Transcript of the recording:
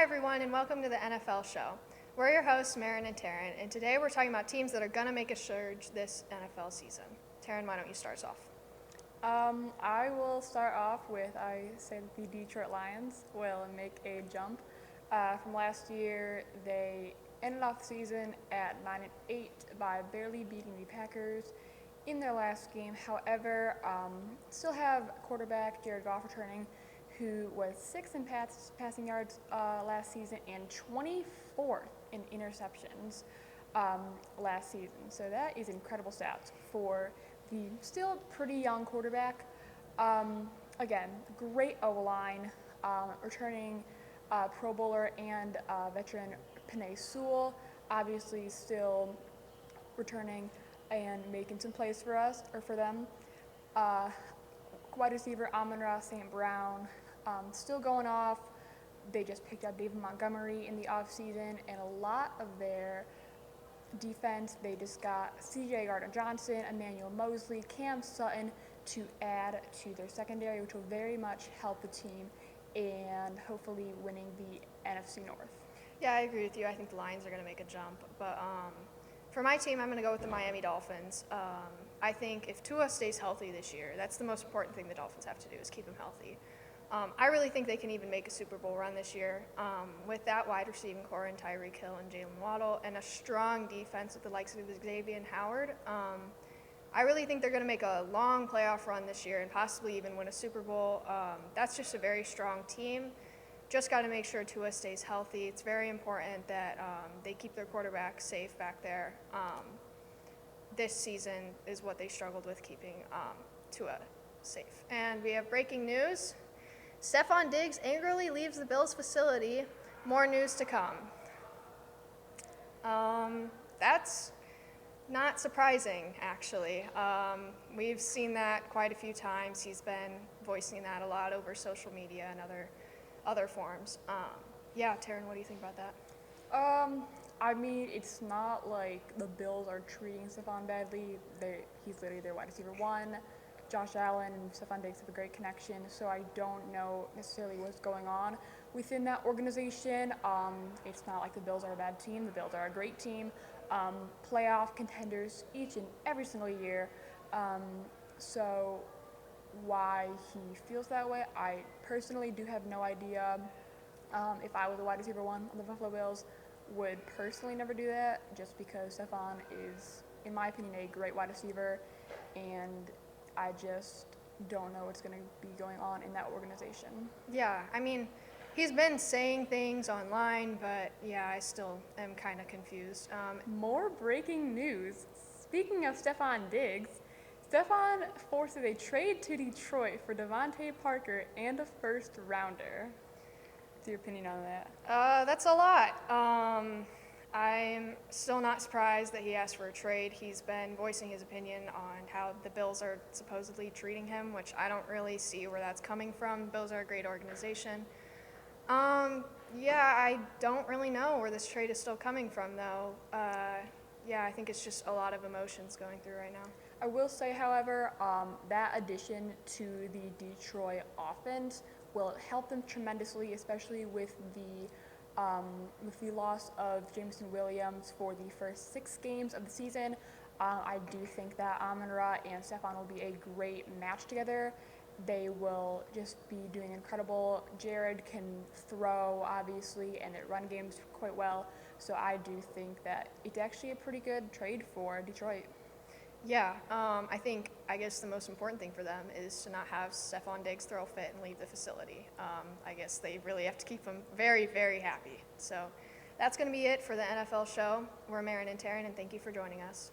Hi, everyone, and welcome to the NFL show. We're your hosts, Marin and Taryn, and today we're talking about teams that are going to make a surge this NFL season. Taryn, why don't you start us off? I will start off with I say that the Detroit Lions will make a jump. From last year, they ended off the season at 9-8 by barely beating the Packers in their last game. However, still have quarterback Jared Goff returning, who was sixth in passing yards last season and 24th in interceptions last season. So that is incredible stats for the still pretty young quarterback. Again, great O-line, returning Pro Bowler and veteran Penei Sewell, obviously still returning and making some plays for us or for them. Wide receiver Amon-Ra St. Brown, still going off. They just picked up David Montgomery in the offseason, and a lot of their defense, they just got C.J. Gardner-Johnson, Emmanuel Mosley, Cam Sutton to add to their secondary, which will very much help the team and hopefully winning the NFC North. Yeah, I agree with you. I think the Lions are going to make a jump. But for my team, I'm going to go with the Miami Dolphins. I think if Tua stays healthy this year, that's the most important thing the Dolphins have to do is keep him healthy. I really think they can even make a Super Bowl run this year with that wide receiving core in Tyreek Hill and Jalen Waddle and a strong defense with the likes of Xavier Howard. I really think they're going to make a long playoff run this year and possibly even win a Super Bowl. That's just a very strong team. Just got to make sure Tua stays healthy. It's very important that they keep their quarterback safe back there. This season is what they struggled with, keeping Tua safe. And we have breaking news. Stefon Diggs angrily leaves the Bills facility. More news to come. That's not surprising, actually. We've seen that quite a few times. He's been voicing that a lot over social media and other forms. Yeah, Taryn, what do you think about that? I mean, it's not like the Bills are treating Stefon badly. He's literally their wide receiver one. Josh Allen and Stefon Diggs have a great connection, so I don't know necessarily what's going on within that organization. It's not like the Bills are a bad team. The Bills are a great team, playoff contenders each and every single year. So why he feels that way, I personally do have no idea. If I was a wide receiver one on the Buffalo Bills, would personally never do that just because Stefon is, in my opinion, a great wide receiver, and I just don't know what's going to be going on in that organization. Yeah, I mean, he's been saying things online, but yeah, I still am kind of confused. More breaking news. Speaking of Stefon Diggs, Stefon forces a trade to Detroit for Devontae Parker and a first rounder. What's your opinion on that? That's a lot. I'm still not surprised that he asked for a trade. He's been voicing his opinion on how the Bills are supposedly treating him, which I don't really see where that's coming from. Bills are a great organization. Yeah, I don't really know where this trade is still coming from, though. Yeah, I think it's just a lot of emotions going through right now. I will say, however, that addition to the Detroit offense will help them tremendously, especially with the loss of Jameson Williams for the first 6 games of the season. I do think that Amon-Ra and Stefon will be a great match together. They will just be doing incredible. Jared can throw, obviously, and it run games quite well. So I do think that it's actually a pretty good trade for Detroit. Yeah, I guess the most important thing for them is to not have Stefon Diggs throw a fit and leave the facility. I guess they really have to keep him very, very happy. So that's going to be it for the NFL show. We're Marin and Taryn, and thank you for joining us.